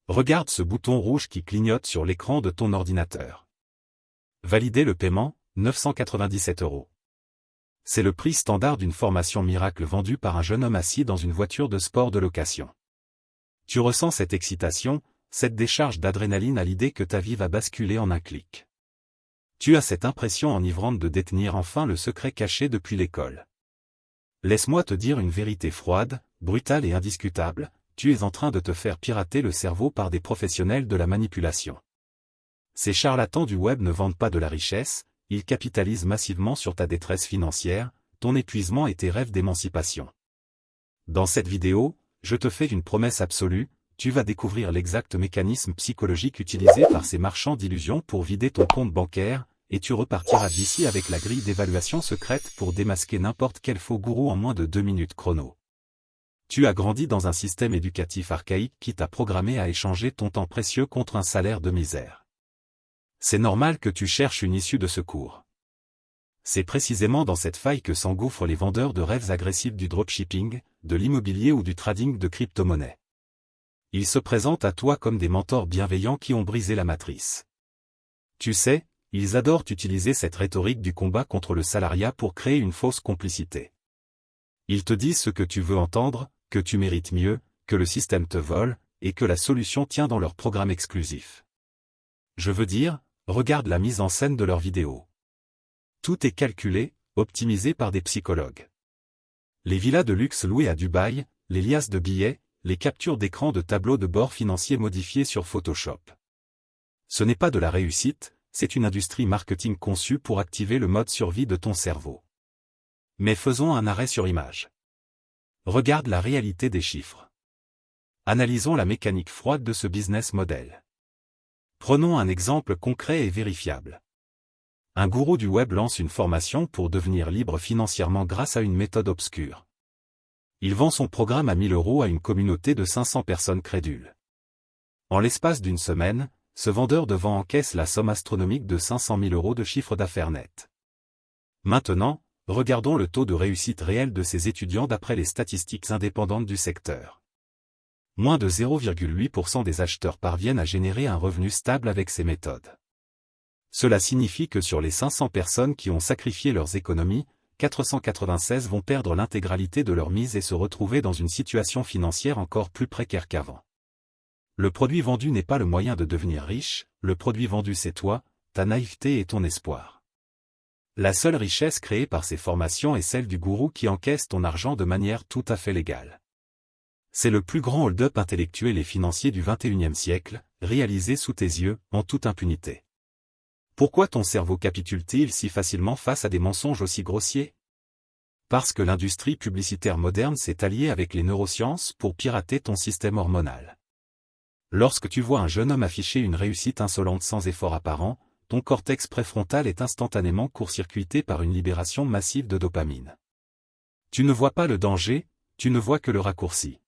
Regarde ce bouton rouge qui clignote sur l'écran de ton ordinateur. Valider le paiement, 997 €. C'est le prix standard d'une formation miracle vendue par un jeune homme assis dans une voiture de sport de location. Tu ressens cette excitation, cette décharge d'adrénaline à l'idée que ta vie va basculer en un clic. Tu as cette impression enivrante de détenir enfin le secret caché depuis l'école. Laisse-moi te dire une vérité froide, brutale et indiscutable, tu es en train de te faire pirater le cerveau par des professionnels de la manipulation. Ces charlatans du web ne vendent pas de la richesse, ils capitalisent massivement sur ta détresse financière, ton épuisement et tes rêves d'émancipation. Dans cette vidéo, je te fais une promesse absolue, tu vas découvrir l'exact mécanisme psychologique utilisé par ces marchands d'illusions pour vider ton compte bancaire, et tu repartiras d'ici avec la grille d'évaluation secrète pour démasquer n'importe quel faux gourou en moins de 2 minutes chrono. Tu as grandi dans un système éducatif archaïque qui t'a programmé à échanger ton temps précieux contre un salaire de misère. C'est normal que tu cherches une issue de secours. C'est précisément dans cette faille que s'engouffrent les vendeurs de rêves agressifs du dropshipping, de l'immobilier ou du trading de crypto-monnaies. Ils se présentent à toi comme des mentors bienveillants qui ont brisé la matrice. Tu sais, ils adorent utiliser cette rhétorique du combat contre le salariat pour créer une fausse complicité. Ils te disent ce que tu veux entendre, que tu mérites mieux, que le système te vole, et que la solution tient dans leur programme exclusif. Je veux dire, regarde la mise en scène de leurs vidéos. Tout est calculé, optimisé par des psychologues. Les villas de luxe louées à Dubaï, les liasses de billets, les captures d'écran de tableaux de bord financiers modifiés sur Photoshop. Ce n'est pas de la réussite, c'est une industrie marketing conçue pour activer le mode survie de ton cerveau. Mais faisons un arrêt sur image. Regarde la réalité des chiffres. Analysons la mécanique froide de ce business model. Prenons un exemple concret et vérifiable. Un gourou du web lance une formation pour devenir libre financièrement grâce à une méthode obscure. Il vend son programme à 1 000 € à une communauté de 500 personnes crédules. En l'espace d'une semaine, ce vendeur de vent encaisse la somme astronomique de 500 000 € de chiffre d'affaires net. Maintenant, regardons le taux de réussite réel de ces étudiants d'après les statistiques indépendantes du secteur. Moins de 0,8% des acheteurs parviennent à générer un revenu stable avec ces méthodes. Cela signifie que sur les 500 personnes qui ont sacrifié leurs économies, 496 vont perdre l'intégralité de leur mise et se retrouver dans une situation financière encore plus précaire qu'avant. Le produit vendu n'est pas le moyen de devenir riche, le produit vendu c'est toi, ta naïveté et ton espoir. La seule richesse créée par ces formations est celle du gourou qui encaisse ton argent de manière tout à fait légale. C'est le plus grand hold-up intellectuel et financier du XXIe siècle, réalisé sous tes yeux, en toute impunité. Pourquoi ton cerveau capitule-t-il si facilement face à des mensonges aussi grossiers? Parce que l'industrie publicitaire moderne s'est alliée avec les neurosciences pour pirater ton système hormonal. Lorsque tu vois un jeune homme afficher une réussite insolente sans effort apparent, ton cortex préfrontal est instantanément court-circuité par une libération massive de dopamine. Tu ne vois pas le danger, tu ne vois que le raccourci.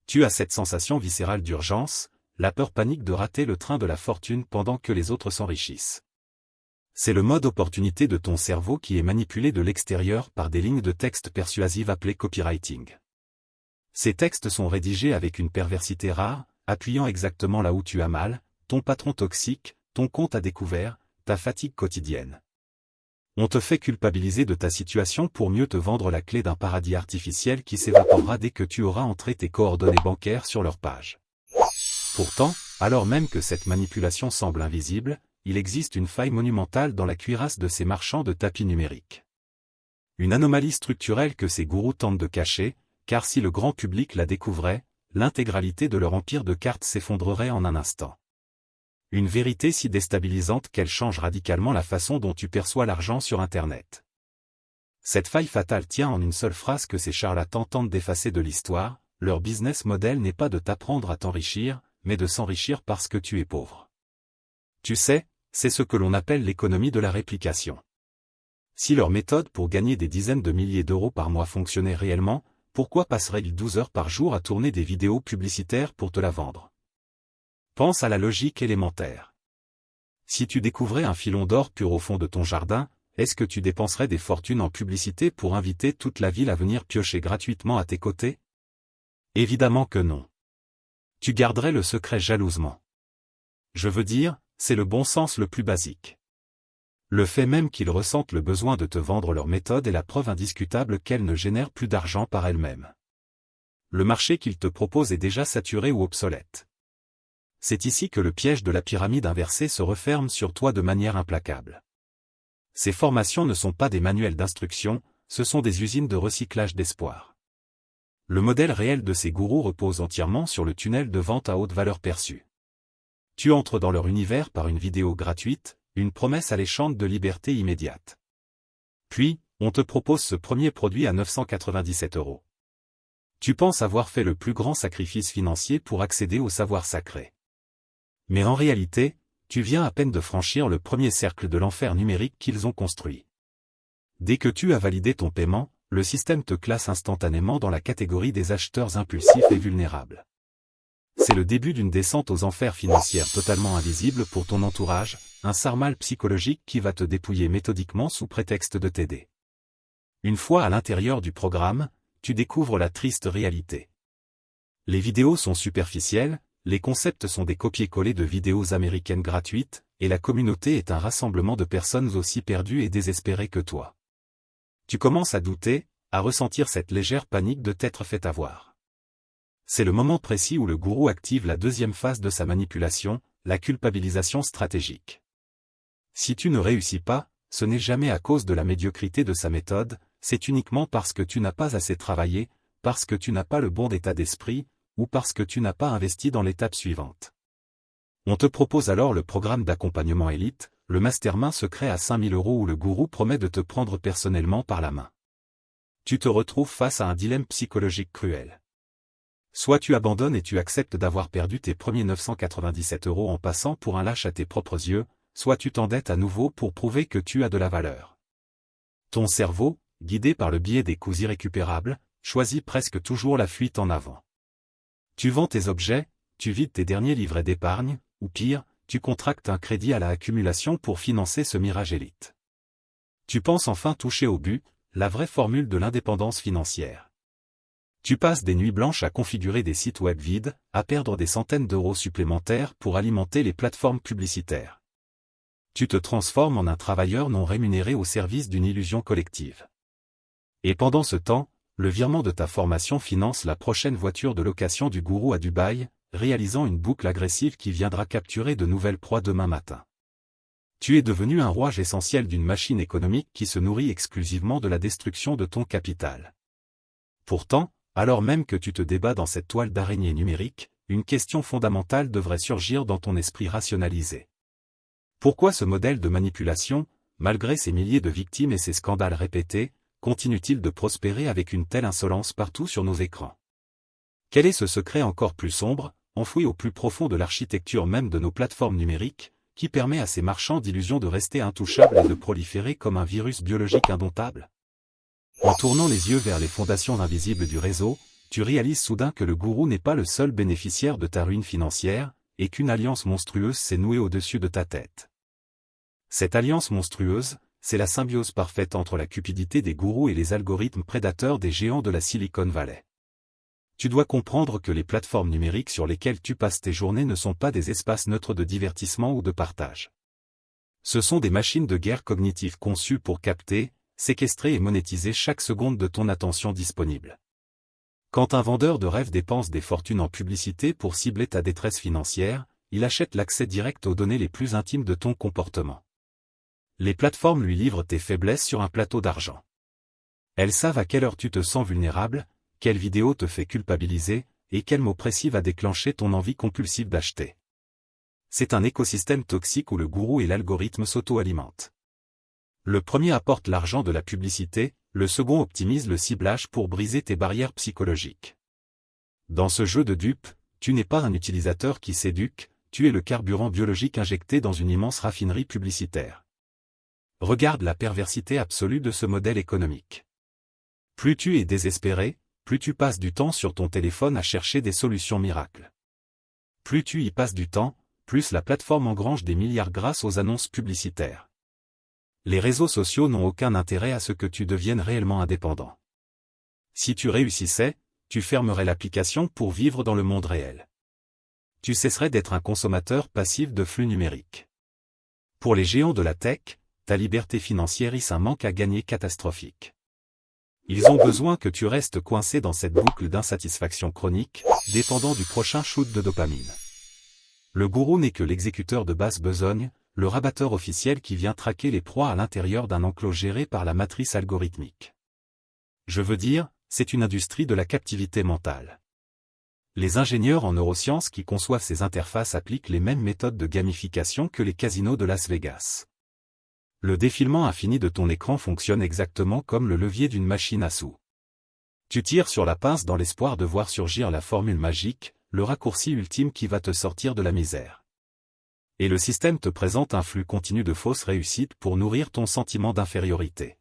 Tu as cette sensation viscérale d'urgence, la peur panique de rater le train de la fortune pendant que les autres s'enrichissent. C'est le mode opportunité de ton cerveau qui est manipulé de l'extérieur par des lignes de texte persuasives appelées copywriting. Ces textes sont rédigés avec une perversité rare, appuyant exactement là où tu as mal, ton patron toxique, ton compte à découvert, ta fatigue quotidienne. On te fait culpabiliser de ta situation pour mieux te vendre la clé d'un paradis artificiel qui s'évaporera dès que tu auras entré tes coordonnées bancaires sur leur page. Pourtant, alors même que cette manipulation semble invisible, il existe une faille monumentale dans la cuirasse de ces marchands de tapis numériques. Une anomalie structurelle que ces gourous tentent de cacher, car si le grand public la découvrait, l'intégralité de leur empire de cartes s'effondrerait en un instant. Une vérité si déstabilisante qu'elle change radicalement la façon dont tu perçois l'argent sur Internet. Cette faille fatale tient en une seule phrase que ces charlatans tentent d'effacer de l'histoire, leur business model n'est pas de t'apprendre à t'enrichir, mais de s'enrichir parce que tu es pauvre. Tu sais, c'est ce que l'on appelle l'économie de la réplication. Si leur méthode pour gagner des dizaines de milliers d'euros par mois fonctionnait réellement, pourquoi passeraient-ils 12 heures par jour à tourner des vidéos publicitaires pour te la vendre? Pense à la logique élémentaire. Si tu découvrais un filon d'or pur au fond de ton jardin, est-ce que tu dépenserais des fortunes en publicité pour inviter toute la ville à venir piocher gratuitement à tes côtés? Évidemment que non. Tu garderais le secret jalousement. Je veux dire, c'est le bon sens le plus basique. Le fait même qu'ils ressentent le besoin de te vendre leur méthode est la preuve indiscutable qu'elles ne génèrent plus d'argent par elles-mêmes. Le marché qu'ils te proposent est déjà saturé ou obsolète. C'est ici que le piège de la pyramide inversée se referme sur toi de manière implacable. Ces formations ne sont pas des manuels d'instruction, ce sont des usines de recyclage d'espoir. Le modèle réel de ces gourous repose entièrement sur le tunnel de vente à haute valeur perçue. Tu entres dans leur univers par une vidéo gratuite, une promesse alléchante de liberté immédiate. Puis, on te propose ce premier produit à 997 €. Tu penses avoir fait le plus grand sacrifice financier pour accéder au savoir sacré. Mais en réalité, tu viens à peine de franchir le premier cercle de l'enfer numérique qu'ils ont construit. Dès que tu as validé ton paiement, le système te classe instantanément dans la catégorie des acheteurs impulsifs et vulnérables. C'est le début d'une descente aux enfers financières totalement invisible pour ton entourage, un sarmal psychologique qui va te dépouiller méthodiquement sous prétexte de t'aider. Une fois à l'intérieur du programme, tu découvres la triste réalité. Les vidéos sont superficielles, les concepts sont des copier-coller de vidéos américaines gratuites, et la communauté est un rassemblement de personnes aussi perdues et désespérées que toi. Tu commences à douter, à ressentir cette légère panique de t'être fait avoir. C'est le moment précis où le gourou active la deuxième phase de sa manipulation, la culpabilisation stratégique. Si tu ne réussis pas, ce n'est jamais à cause de la médiocrité de sa méthode, c'est uniquement parce que tu n'as pas assez travaillé, parce que tu n'as pas le bon état d'esprit, ou parce que tu n'as pas investi dans l'étape suivante. On te propose alors le programme d'accompagnement élite, le mastermind secret à 5 000 € où le gourou promet de te prendre personnellement par la main. Tu te retrouves face à un dilemme psychologique cruel. Soit tu abandonnes et tu acceptes d'avoir perdu tes premiers 997 € en passant pour un lâche à tes propres yeux, soit tu t'endettes à nouveau pour prouver que tu as de la valeur. Ton cerveau, guidé par le biais des coûts irrécupérables, choisit presque toujours la fuite en avant. Tu vends tes objets, tu vides tes derniers livrets d'épargne, ou pire, tu contractes un crédit à la accumulation pour financer ce mirage élite. Tu penses enfin toucher au but, la vraie formule de l'indépendance financière. Tu passes des nuits blanches à configurer des sites web vides, à perdre des centaines d'euros supplémentaires pour alimenter les plateformes publicitaires. Tu te transformes en un travailleur non rémunéré au service d'une illusion collective. Et pendant ce temps, le virement de ta formation finance la prochaine voiture de location du gourou à Dubaï, réalisant une boucle agressive qui viendra capturer de nouvelles proies demain matin. Tu es devenu un rouage essentiel d'une machine économique qui se nourrit exclusivement de la destruction de ton capital. Pourtant, alors même que tu te débats dans cette toile d'araignée numérique, une question fondamentale devrait surgir dans ton esprit rationalisé. Pourquoi ce modèle de manipulation, malgré ses milliers de victimes et ses scandales répétés, continue-t-il de prospérer avec une telle insolence partout sur nos écrans? Quel est ce secret encore plus sombre, enfoui au plus profond de l'architecture même de nos plateformes numériques, qui permet à ces marchands d'illusions de rester intouchables et de proliférer comme un virus biologique indomptable? En tournant les yeux vers les fondations invisibles du réseau, tu réalises soudain que le gourou n'est pas le seul bénéficiaire de ta ruine financière, et qu'une alliance monstrueuse s'est nouée au-dessus de ta tête. Cette alliance monstrueuse, c'est la symbiose parfaite entre la cupidité des gourous et les algorithmes prédateurs des géants de la Silicon Valley. Tu dois comprendre que les plateformes numériques sur lesquelles tu passes tes journées ne sont pas des espaces neutres de divertissement ou de partage. Ce sont des machines de guerre cognitive conçues pour capter, séquestrer et monétiser chaque seconde de ton attention disponible. Quand un vendeur de rêve dépense des fortunes en publicité pour cibler ta détresse financière, il achète l'accès direct aux données les plus intimes de ton comportement. Les plateformes lui livrent tes faiblesses sur un plateau d'argent. Elles savent à quelle heure tu te sens vulnérable, quelle vidéo te fait culpabiliser, et quel mot précis va déclencher ton envie compulsive d'acheter. C'est un écosystème toxique où le gourou et l'algorithme s'auto-alimentent. Le premier apporte l'argent de la publicité, le second optimise le ciblage pour briser tes barrières psychologiques. Dans ce jeu de dupes, tu n'es pas un utilisateur qui s'éduque, tu es le carburant biologique injecté dans une immense raffinerie publicitaire. Regarde la perversité absolue de ce modèle économique. Plus tu es désespéré, plus tu passes du temps sur ton téléphone à chercher des solutions miracles. Plus tu y passes du temps, plus la plateforme engrange des milliards grâce aux annonces publicitaires. Les réseaux sociaux n'ont aucun intérêt à ce que tu deviennes réellement indépendant. Si tu réussissais, tu fermerais l'application pour vivre dans le monde réel. Tu cesserais d'être un consommateur passif de flux numériques. Pour les géants de la tech, ta liberté financière est un manque à gagner catastrophique. Ils ont besoin que tu restes coincé dans cette boucle d'insatisfaction chronique, dépendant du prochain shoot de dopamine. Le gourou n'est que l'exécuteur de basse besogne, le rabatteur officiel qui vient traquer les proies à l'intérieur d'un enclos géré par la matrice algorithmique. Je veux dire, c'est une industrie de la captivité mentale. Les ingénieurs en neurosciences qui conçoivent ces interfaces appliquent les mêmes méthodes de gamification que les casinos de Las Vegas. Le défilement infini de ton écran fonctionne exactement comme le levier d'une machine à sous. Tu tires sur la pince dans l'espoir de voir surgir la formule magique, le raccourci ultime qui va te sortir de la misère. Et le système te présente un flux continu de fausses réussites pour nourrir ton sentiment d'infériorité.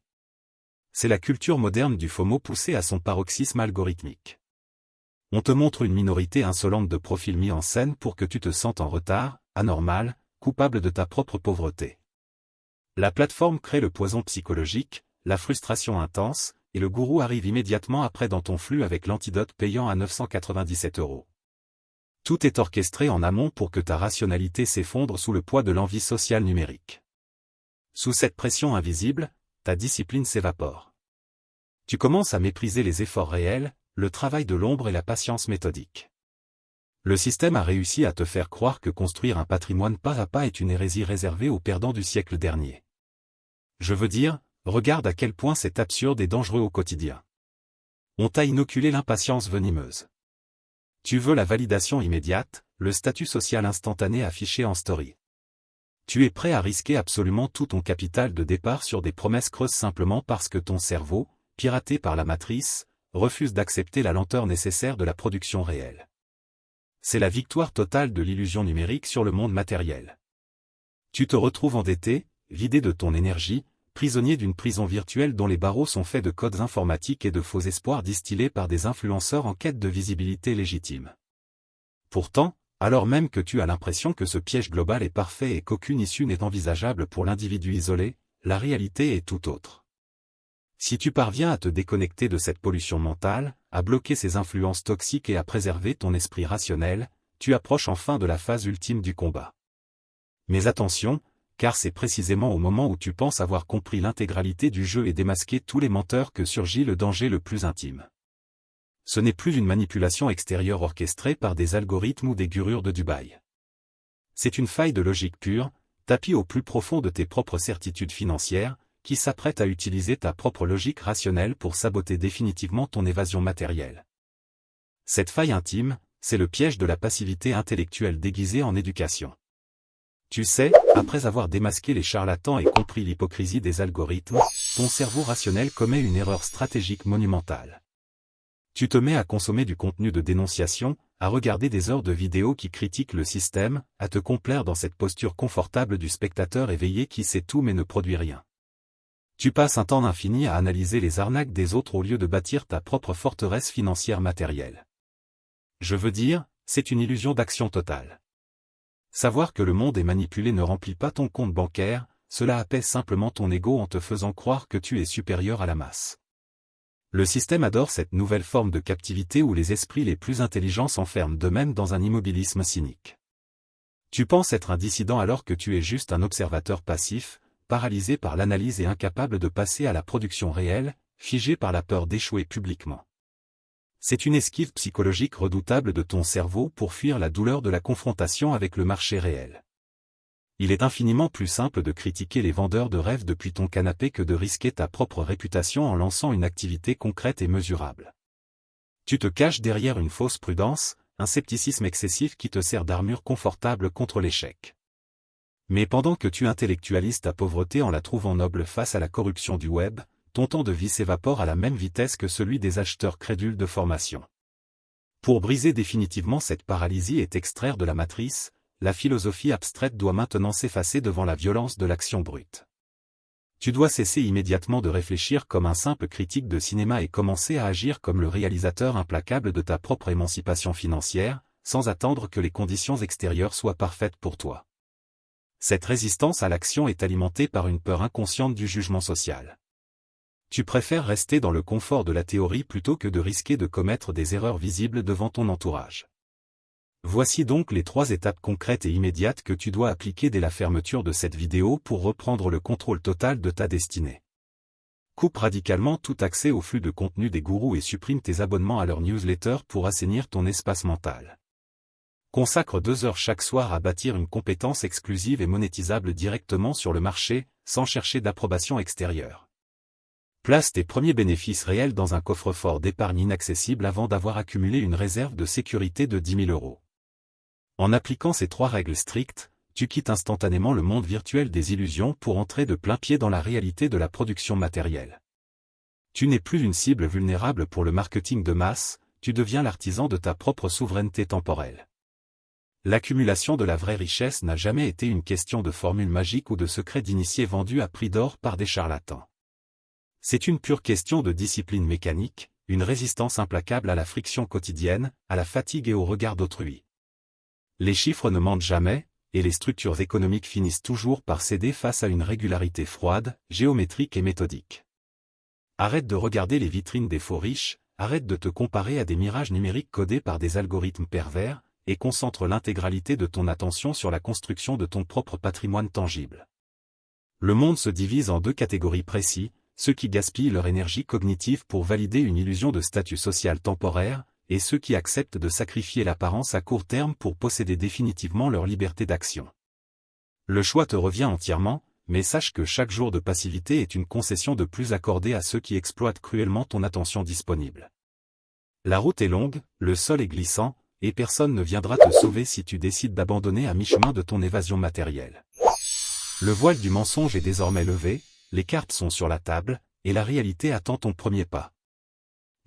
C'est la culture moderne du FOMO poussée à son paroxysme algorithmique. On te montre une minorité insolente de profils mis en scène pour que tu te sentes en retard, anormal, coupable de ta propre pauvreté. La plateforme crée le poison psychologique, la frustration intense, et le gourou arrive immédiatement après dans ton flux avec l'antidote payant à 997 €. Tout est orchestré en amont pour que ta rationalité s'effondre sous le poids de l'envie sociale numérique. Sous cette pression invisible, ta discipline s'évapore. Tu commences à mépriser les efforts réels, le travail de l'ombre et la patience méthodique. Le système a réussi à te faire croire que construire un patrimoine pas à pas est une hérésie réservée aux perdants du siècle dernier. Je veux dire, regarde à quel point c'est absurde et dangereux au quotidien. On t'a inoculé l'impatience venimeuse. Tu veux la validation immédiate, le statut social instantané affiché en story. Tu es prêt à risquer absolument tout ton capital de départ sur des promesses creuses simplement parce que ton cerveau, piraté par la matrice, refuse d'accepter la lenteur nécessaire de la production réelle. C'est la victoire totale de l'illusion numérique sur le monde matériel. Tu te retrouves endetté, vidé de ton énergie, prisonnier d'une prison virtuelle dont les barreaux sont faits de codes informatiques et de faux espoirs distillés par des influenceurs en quête de visibilité légitime. Pourtant, alors même que tu as l'impression que ce piège global est parfait et qu'aucune issue n'est envisageable pour l'individu isolé, la réalité est tout autre. Si tu parviens à te déconnecter de cette pollution mentale, à bloquer ces influences toxiques et à préserver ton esprit rationnel, tu approches enfin de la phase ultime du combat. Mais attention, car c'est précisément au moment où tu penses avoir compris l'intégralité du jeu et démasqué tous les menteurs que surgit le danger le plus intime. Ce n'est plus une manipulation extérieure orchestrée par des algorithmes ou des gurus de Dubaï. C'est une faille de logique pure, tapie au plus profond de tes propres certitudes financières, qui s'apprête à utiliser ta propre logique rationnelle pour saboter définitivement ton évasion matérielle. Cette faille intime, c'est le piège de la passivité intellectuelle déguisée en éducation. Tu sais, après avoir démasqué les charlatans et compris l'hypocrisie des algorithmes, ton cerveau rationnel commet une erreur stratégique monumentale. Tu te mets à consommer du contenu de dénonciation, à regarder des heures de vidéos qui critiquent le système, à te complaire dans cette posture confortable du spectateur éveillé qui sait tout mais ne produit rien. Tu passes un temps infini à analyser les arnaques des autres au lieu de bâtir ta propre forteresse financière matérielle. Je veux dire, c'est une illusion d'action totale. Savoir que le monde est manipulé ne remplit pas ton compte bancaire, cela apaise simplement ton ego en te faisant croire que tu es supérieur à la masse. Le système adore cette nouvelle forme de captivité où les esprits les plus intelligents s'enferment d'eux-mêmes dans un immobilisme cynique. Tu penses être un dissident alors que tu es juste un observateur passif, paralysé par l'analyse et incapable de passer à la production réelle, figé par la peur d'échouer publiquement. C'est une esquive psychologique redoutable de ton cerveau pour fuir la douleur de la confrontation avec le marché réel. Il est infiniment plus simple de critiquer les vendeurs de rêves depuis ton canapé que de risquer ta propre réputation en lançant une activité concrète et mesurable. Tu te caches derrière une fausse prudence, un scepticisme excessif qui te sert d'armure confortable contre l'échec. Mais pendant que tu intellectualises ta pauvreté en la trouvant noble face à la corruption du web, ton temps de vie s'évapore à la même vitesse que celui des acheteurs crédules de formation. Pour briser définitivement cette paralysie et t'extraire de la matrice, la philosophie abstraite doit maintenant s'effacer devant la violence de l'action brute. Tu dois cesser immédiatement de réfléchir comme un simple critique de cinéma et commencer à agir comme le réalisateur implacable de ta propre émancipation financière, sans attendre que les conditions extérieures soient parfaites pour toi. Cette résistance à l'action est alimentée par une peur inconsciente du jugement social. Tu préfères rester dans le confort de la théorie plutôt que de risquer de commettre des erreurs visibles devant ton entourage. Voici donc les 3 étapes concrètes et immédiates que tu dois appliquer dès la fermeture de cette vidéo pour reprendre le contrôle total de ta destinée. Coupe radicalement tout accès au flux de contenu des gourous et supprime tes abonnements à leur newsletter pour assainir ton espace mental. Consacre 2 heures chaque soir à bâtir une compétence exclusive et monétisable directement sur le marché, sans chercher d'approbation extérieure. Place tes premiers bénéfices réels dans un coffre-fort d'épargne inaccessible avant d'avoir accumulé une réserve de sécurité de 10 000 €. En appliquant ces 3 règles strictes, tu quittes instantanément le monde virtuel des illusions pour entrer de plein pied dans la réalité de la production matérielle. Tu n'es plus une cible vulnérable pour le marketing de masse, tu deviens l'artisan de ta propre souveraineté temporelle. L'accumulation de la vraie richesse n'a jamais été une question de formule magique ou de secret d'initié vendu à prix d'or par des charlatans. C'est une pure question de discipline mécanique, une résistance implacable à la friction quotidienne, à la fatigue et au regard d'autrui. Les chiffres ne mentent jamais, et les structures économiques finissent toujours par céder face à une régularité froide, géométrique et méthodique. Arrête de regarder les vitrines des faux riches, arrête de te comparer à des mirages numériques codés par des algorithmes pervers, et concentre l'intégralité de ton attention sur la construction de ton propre patrimoine tangible. Le monde se divise en 2 catégories précises, ceux qui gaspillent leur énergie cognitive pour valider une illusion de statut social temporaire, et ceux qui acceptent de sacrifier l'apparence à court terme pour posséder définitivement leur liberté d'action. Le choix te revient entièrement, mais sache que chaque jour de passivité est une concession de plus accordée à ceux qui exploitent cruellement ton attention disponible. La route est longue, le sol est glissant, et personne ne viendra te sauver si tu décides d'abandonner à mi-chemin de ton évasion matérielle. Le voile du mensonge est désormais levé, les cartes sont sur la table, et la réalité attend ton premier pas.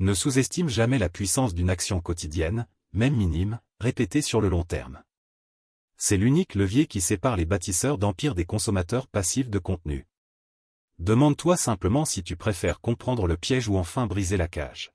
Ne sous-estime jamais la puissance d'une action quotidienne, même minime, répétée sur le long terme. C'est l'unique levier qui sépare les bâtisseurs d'empire des consommateurs passifs de contenu. Demande-toi simplement si tu préfères comprendre le piège ou enfin briser la cage.